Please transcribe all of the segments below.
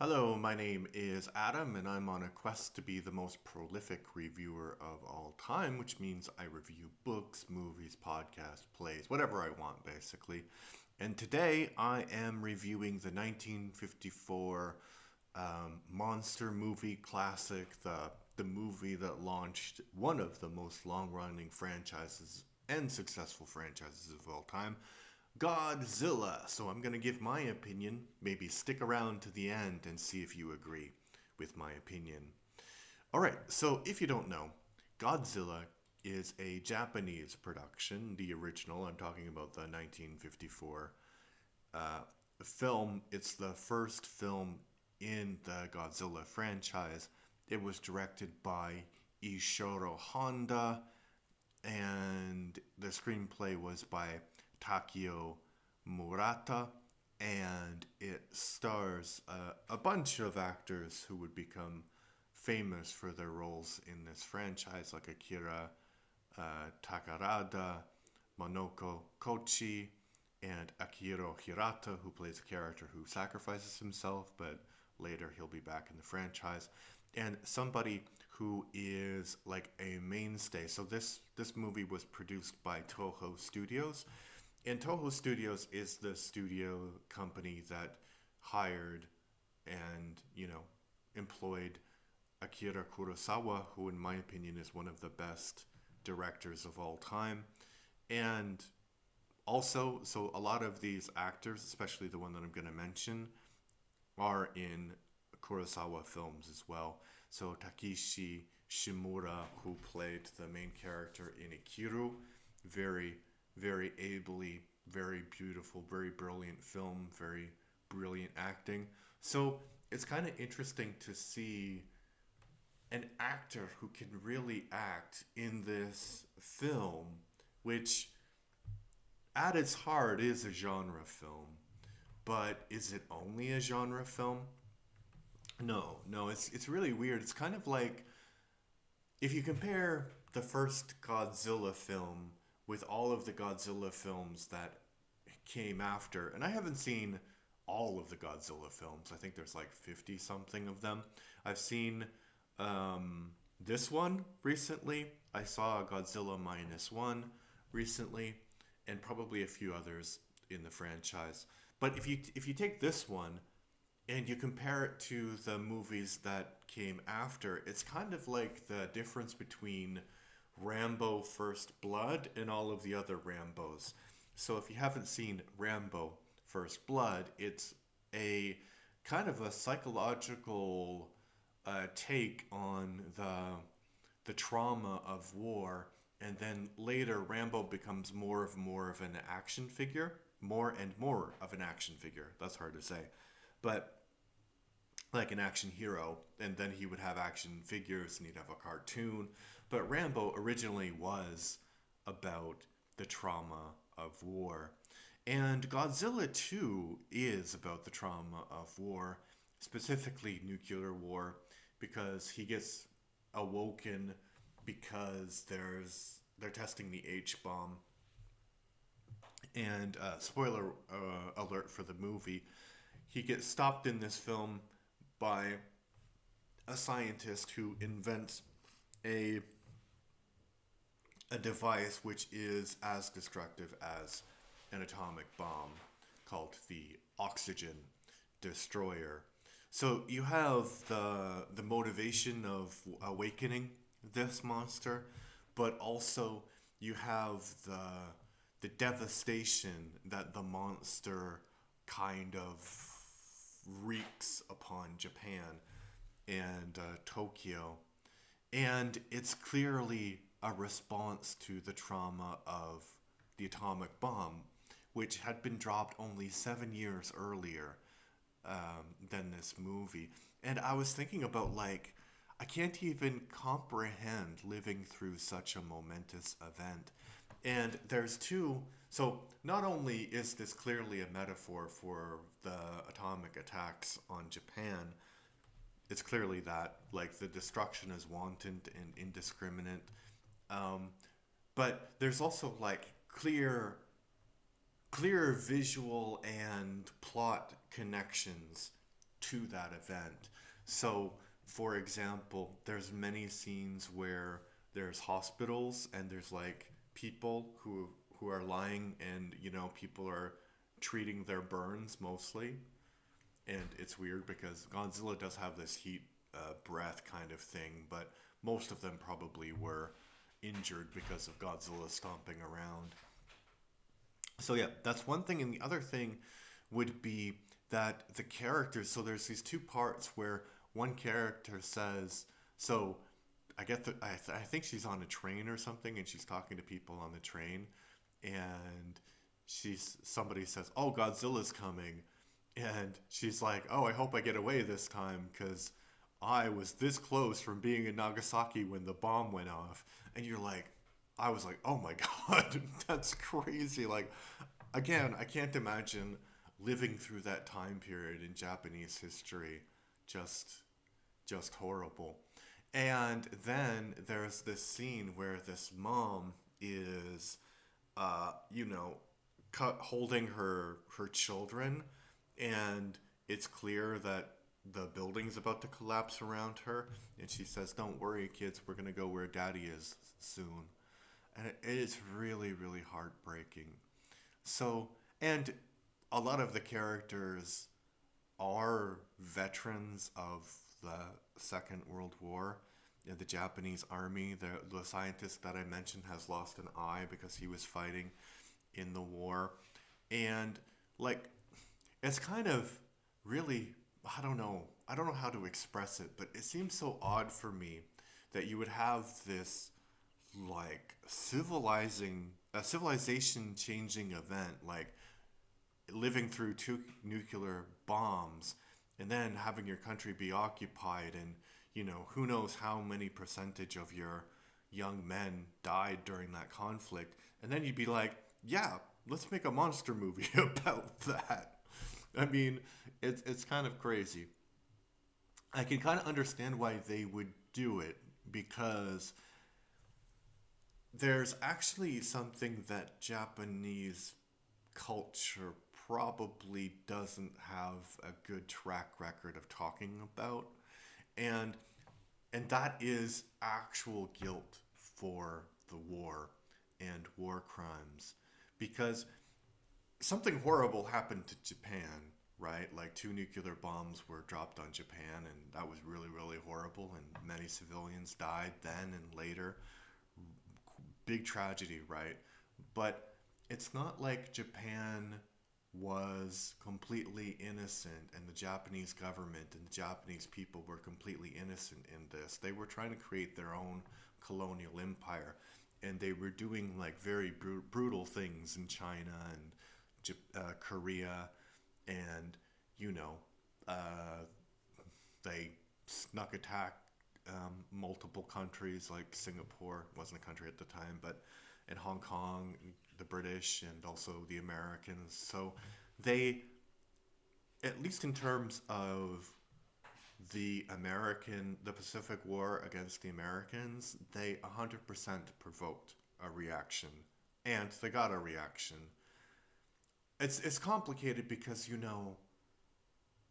Hello, my name is Adam, and I'm on a quest to be the most prolific reviewer of all time, which means I review books, movies, podcasts, plays, whatever I want, basically. And today I am reviewing the 1954 monster movie classic, the movie that launched one of the most long running franchises and successful franchises of all time, Godzilla. So I'm going to give my opinion. Maybe stick around to the end and see if you agree with my opinion. All right, so if you don't know, Godzilla is a Japanese production, the original. I'm talking about the 1954 uh, film. It's the first film in the Godzilla franchise. It was directed by Ishiro Honda, and the screenplay was by Takio Murata, and it stars a bunch of actors who would become famous for their roles in this franchise, like Akira Takarada, Monoko Kochi, and Akihiro Hirata, who plays a character who sacrifices himself, but later he'll be back in the franchise, and somebody who is like a mainstay. So this movie was produced by Toho Studios, and Toho Studios is the studio company that hired and employed Akira Kurosawa, who in my opinion is one of the best directors of all time. And also, so a lot of these actors, especially the one that I'm going to mention, are in Kurosawa films as well. So Takeshi Shimura, who played the main character in Ikiru, very, very ably, very beautiful, very brilliant film, very brilliant acting. So it's kind of interesting to see an actor who can really act in this film, which at its heart is a genre film. But is it only a genre film? No, no, it's really weird. It's kind of like if you compare the first Godzilla film with all of the Godzilla films that came after, and I haven't seen all of the Godzilla films. I think there's like 50 something of them. I've seen this one recently. I saw Godzilla Minus One recently, and probably a few others in the franchise. But if you take this one and you compare it to the movies that came after, it's kind of like the difference between Rambo First Blood and all of the other Rambos. So if you haven't seen Rambo First Blood, it's a kind of a psychological take on the trauma of war, and then later Rambo becomes more of an action figure, more and more of an action figure. That's hard to say, but like an action hero, and then he would have action figures and he'd have a cartoon. But Rambo originally was about the trauma of war. And Godzilla 2 is about the trauma of war, specifically nuclear war, because he gets awoken because they're testing the H bomb. And spoiler alert for the movie, he gets stopped in this film by a scientist who invents a a device which is as destructive as an atomic bomb called the oxygen destroyer. So you have the motivation of awakening this monster, but also you have the devastation that the monster kind of wreaks upon Japan and Tokyo. And it's clearly a response to the trauma of the atomic bomb, which had been dropped only 7 years earlier than this movie. And I was thinking about, like, I can't even comprehend living through such a momentous event. And there's two. So, not only is this clearly a metaphor for the atomic attacks on Japan, it's clearly that, like, the destruction is wanton and indiscriminate. Um, but there's also, like, clear visual and plot connections to that event. So, for example, there's many scenes where there's hospitals and there's like people who are lying, and people are treating their burns mostly. And it's weird because Godzilla does have this heat breath kind of thing, but most of them probably were injured because of Godzilla stomping around. So yeah, that's one thing, and the other thing would be that the characters. So there's these two parts where one character says, "So I get the I think she's on a train or something, and she's talking to people on the train, and somebody says, "Oh, Godzilla's coming," and she's like, "Oh, I hope I get away this time because I was this close from being in Nagasaki when the bomb went off." And you're like, I was like, "Oh my God, that's crazy!" Like, again, I can't imagine living through that time period in Japanese history. Just just horrible. And then there's this scene where this mom is, you know, holding her children, and it's clear that the building's about to collapse around her, and she says, "Don't worry, kids, we're gonna go where Daddy is soon." And it is really, really heartbreaking. So, and a lot of the characters are veterans of the Second World War. The Japanese army, the scientist that I mentioned has lost an eye because he was fighting in the war. And like, it's kind of really, I don't know how to express it, but it seems so odd for me that you would have this like a civilization changing event, like living through two nuclear bombs, and then having your country be occupied, and who knows how many percentage of your young men died during that conflict, and then you'd be like, yeah, let's make a monster movie about that. I mean, it's kind of crazy. I can kind of understand why they would do it, because there's actually something that Japanese culture probably doesn't have a good track record of talking about, and that is actual guilt for the war and war crimes, because something horrible happened to Japan, right? Like two nuclear bombs were dropped on Japan, and that was really, really horrible, and many civilians died then and later. Big tragedy, right? But it's not like Japan was completely innocent, and the Japanese government and the Japanese people were completely innocent in this. They were trying to create their own colonial empire, and they were doing like very brutal things in China and Korea, and you know, uh, they snuck attack multiple countries, like Singapore wasn't a country at the time, but in Hong Kong, the British and also the Americans. So they, at least in terms of the Pacific War against the Americans, they 100% provoked a reaction, and they got a reaction. It's complicated because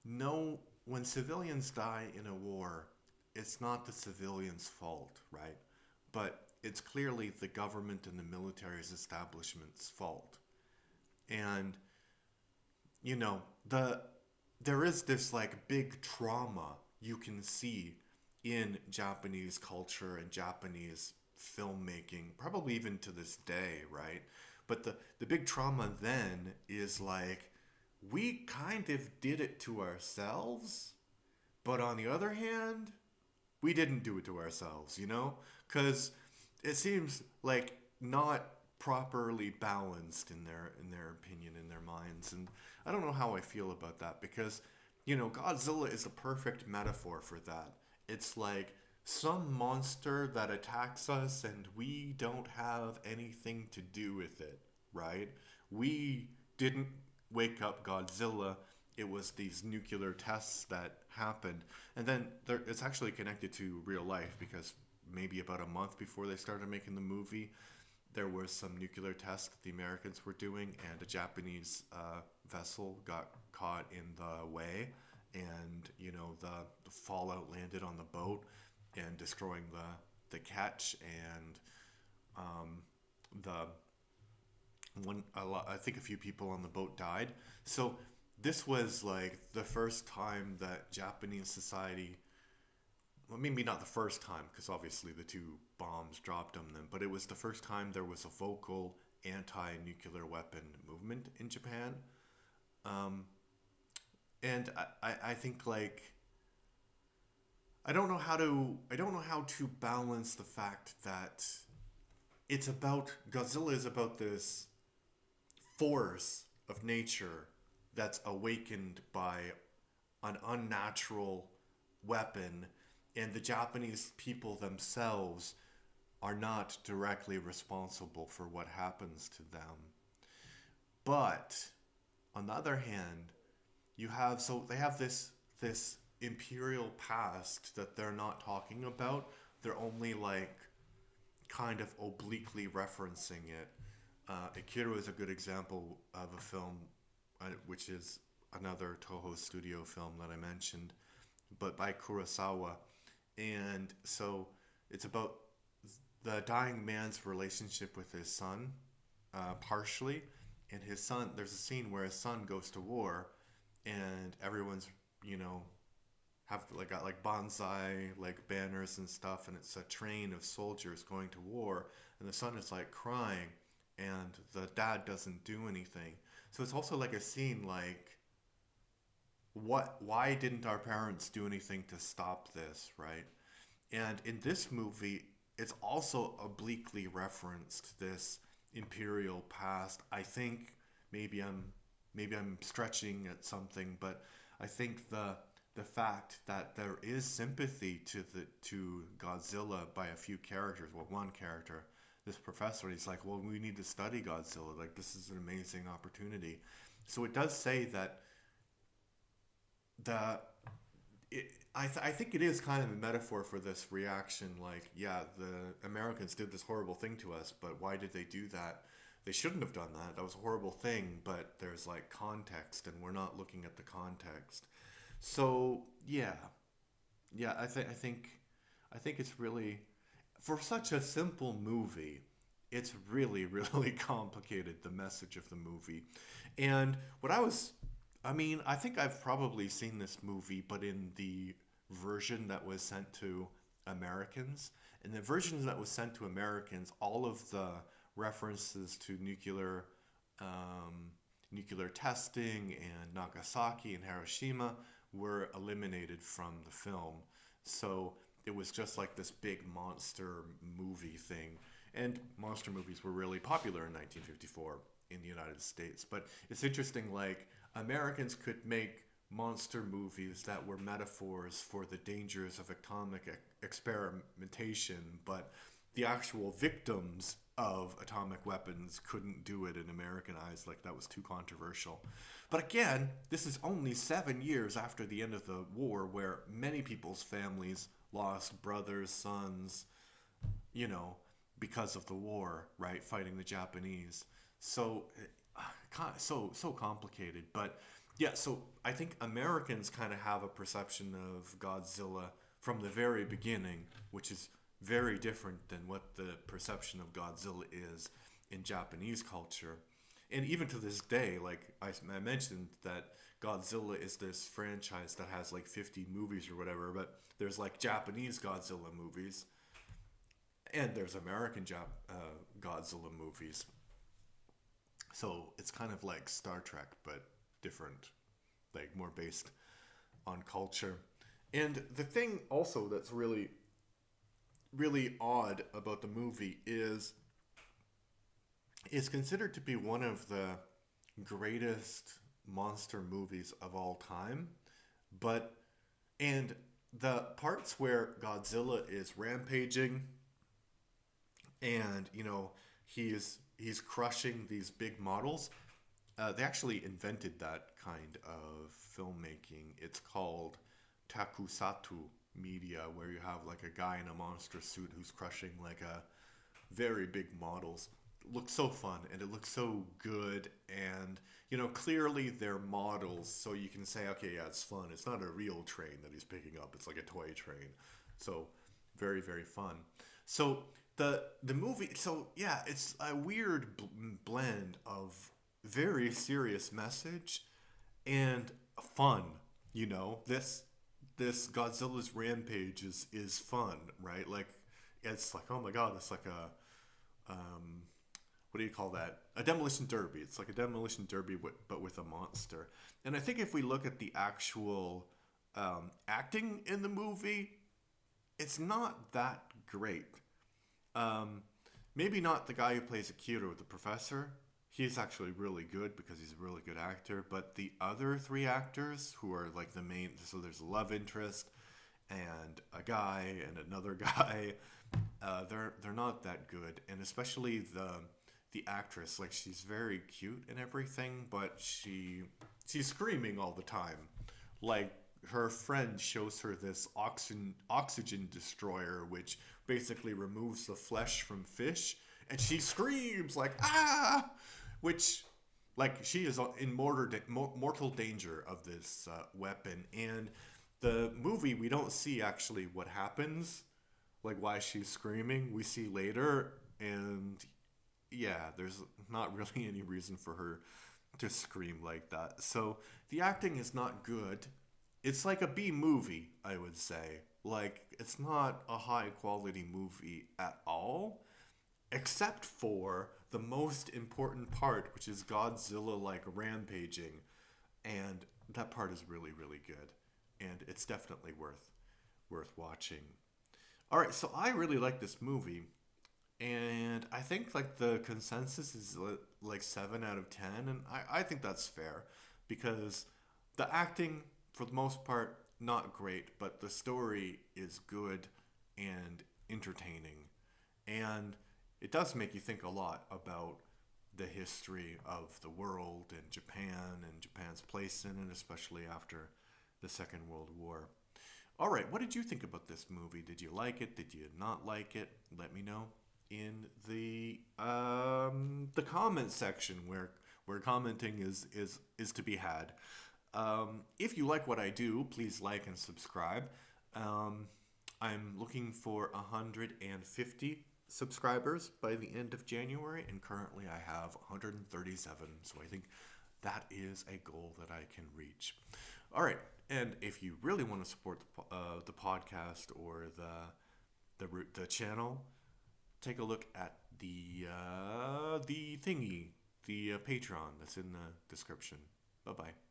no, when civilians die in a war, it's not the civilians' fault, right? But it's clearly the government and the military's establishment's fault. And you know, there is this like big trauma you can see in Japanese culture and Japanese filmmaking, probably even to this day, right? But the big trauma then is like, we kind of did it to ourselves, but on the other hand, we didn't do it to ourselves, Because it seems like not properly balanced in their opinion, in their minds. And I don't know how I feel about that, because Godzilla is a perfect metaphor for that. It's like some monster that attacks us and we don't have anything to do with it, right? We didn't wake up Godzilla. It was these nuclear tests that happened. And then it's actually connected to real life, because maybe about a month before they started making the movie, there was some nuclear tests that the Americans were doing, and a Japanese vessel got caught in the way, and the fallout landed on the boat and destroying the ketch, and um, the I think a few people on the boat died. So this was like the first time that Japanese society, well, maybe not the first time, because obviously the two bombs dropped on them, but it was the first time there was a vocal anti-nuclear weapon movement in Japan. Um, and I think like I don't know how to balance the fact that it's about Godzilla is about this force of nature that's awakened by an unnatural weapon, and the Japanese people themselves are not directly responsible for what happens to them. But on the other hand, they have this imperial past that they're not talking about. They're only like kind of obliquely referencing it. Akira is a good example of a film, which is another Toho studio film that I mentioned, but by Kurosawa. And so it's about the dying man's relationship with his son, partially. And his son, there's a scene where his son goes to war, and everyone's, you know, have like got like bonsai like banners and stuff, and it's a train of soldiers going to war, and the son is like crying, and the dad doesn't do anything. So it's also like a scene like, why didn't our parents do anything to stop this, right? And in this movie, it's also obliquely referenced this imperial past. I think maybe I'm maybe I'm stretching at something, but I think the fact that there is sympathy to Godzilla by a few characters, well, one character, this professor, he's like, well, we need to study Godzilla. Like, this is an amazing opportunity. So it does say that the I think it is kind of a metaphor for this reaction. Like, yeah, the Americans did this horrible thing to us, but why did they do that? They shouldn't have done that. That was a horrible thing, but there's like context, and we're not looking at the context. So yeah, I think it's really, for such a simple movie, it's really really complicated, the message of the movie. And what I mean, I think I've probably seen this movie, but in the version that was sent to Americans. In the version that was sent to Americans, all of the references to um, nuclear testing and Nagasaki and Hiroshima were eliminated from the film. So it was just like this big monster movie thing. And monster movies were really popular in 1954 in the United States. But it's interesting, like, Americans could make monster movies that were metaphors for the dangers of atomic experimentation, but the actual victims of atomic weapons couldn't do it in American eyes. Like, that was too controversial. But again, this is only 7 years after the end of the war, where many people's families lost brothers, sons, you know, because of the war, right? Fighting the Japanese. So, so complicated. But yeah, so I think Americans kind of have a perception of Godzilla from the very beginning, which is very different than what the perception of Godzilla is in Japanese culture. And even to this day, like I mentioned that Godzilla is this franchise that has like 50 movies or whatever, but there's like Japanese Godzilla movies, and there's American Godzilla movies. So it's kind of like Star Trek, but different, like more based on culture. And the thing also that's really, really odd about the movie is it's considered to be one of the greatest monster movies of all time. But, and the parts where Godzilla is rampaging and, you know, he's crushing these big models. They actually invented that kind of filmmaking. It's called takusatu media, where you have like a guy in a monster suit who's crushing like a very big models, looks so fun and it looks so good, and clearly they're models, so you can say, okay, yeah, it's fun. It's not a real train that he's picking up, it's like a toy train. So very, very fun. So the movie, so yeah, it's a weird blend of very serious message and fun. This Godzilla's rampage is fun, right? Like, it's like, oh my god, it's like a what do you call that? A demolition derby. It's like a demolition derby, but with a monster. And I think if we look at the actual acting in the movie, it's not that great. Um, Maybe not the guy who plays Akira, the professor. He's actually really good because he's a really good actor. But the other three actors who are like the main, so there's a love interest and a guy and another guy. They're not that good, and especially the actress. Like, she's very cute and everything, but she's screaming all the time. Like, her friend shows her this oxygen destroyer, which basically removes the flesh from fish, and she screams like, ah, which, like, she is in mortal danger of this weapon. And the movie, we don't see actually what happens, like why she's screaming. We see later, and yeah, there's not really any reason for her to scream like that. So the acting is not good. It's like a B movie, I would say. Like, it's not a high quality movie at all, except for the most important part, which is Godzilla like rampaging, and that part is really, really good, and it's definitely worth watching. All right, so I really like this movie, and I think like the consensus is like 7 out of 10, and I think that's fair because the acting, for the most part, not great, but the story is good and entertaining, and it does make you think a lot about the history of the world and Japan and Japan's place in it, especially after the Second World War. All right, what did you think about this movie? Did you like it? Did you not like it? Let me know in the comment section, where commenting is to be had. If you like what I do, please like and subscribe. Um, I'm looking for 150 subscribers by the end of January, and currently I have 137. So I think that is a goal that I can reach. All right, and if you really want to support the podcast or the channel, take a look at the thingy, the Patreon that's in the description. Bye bye.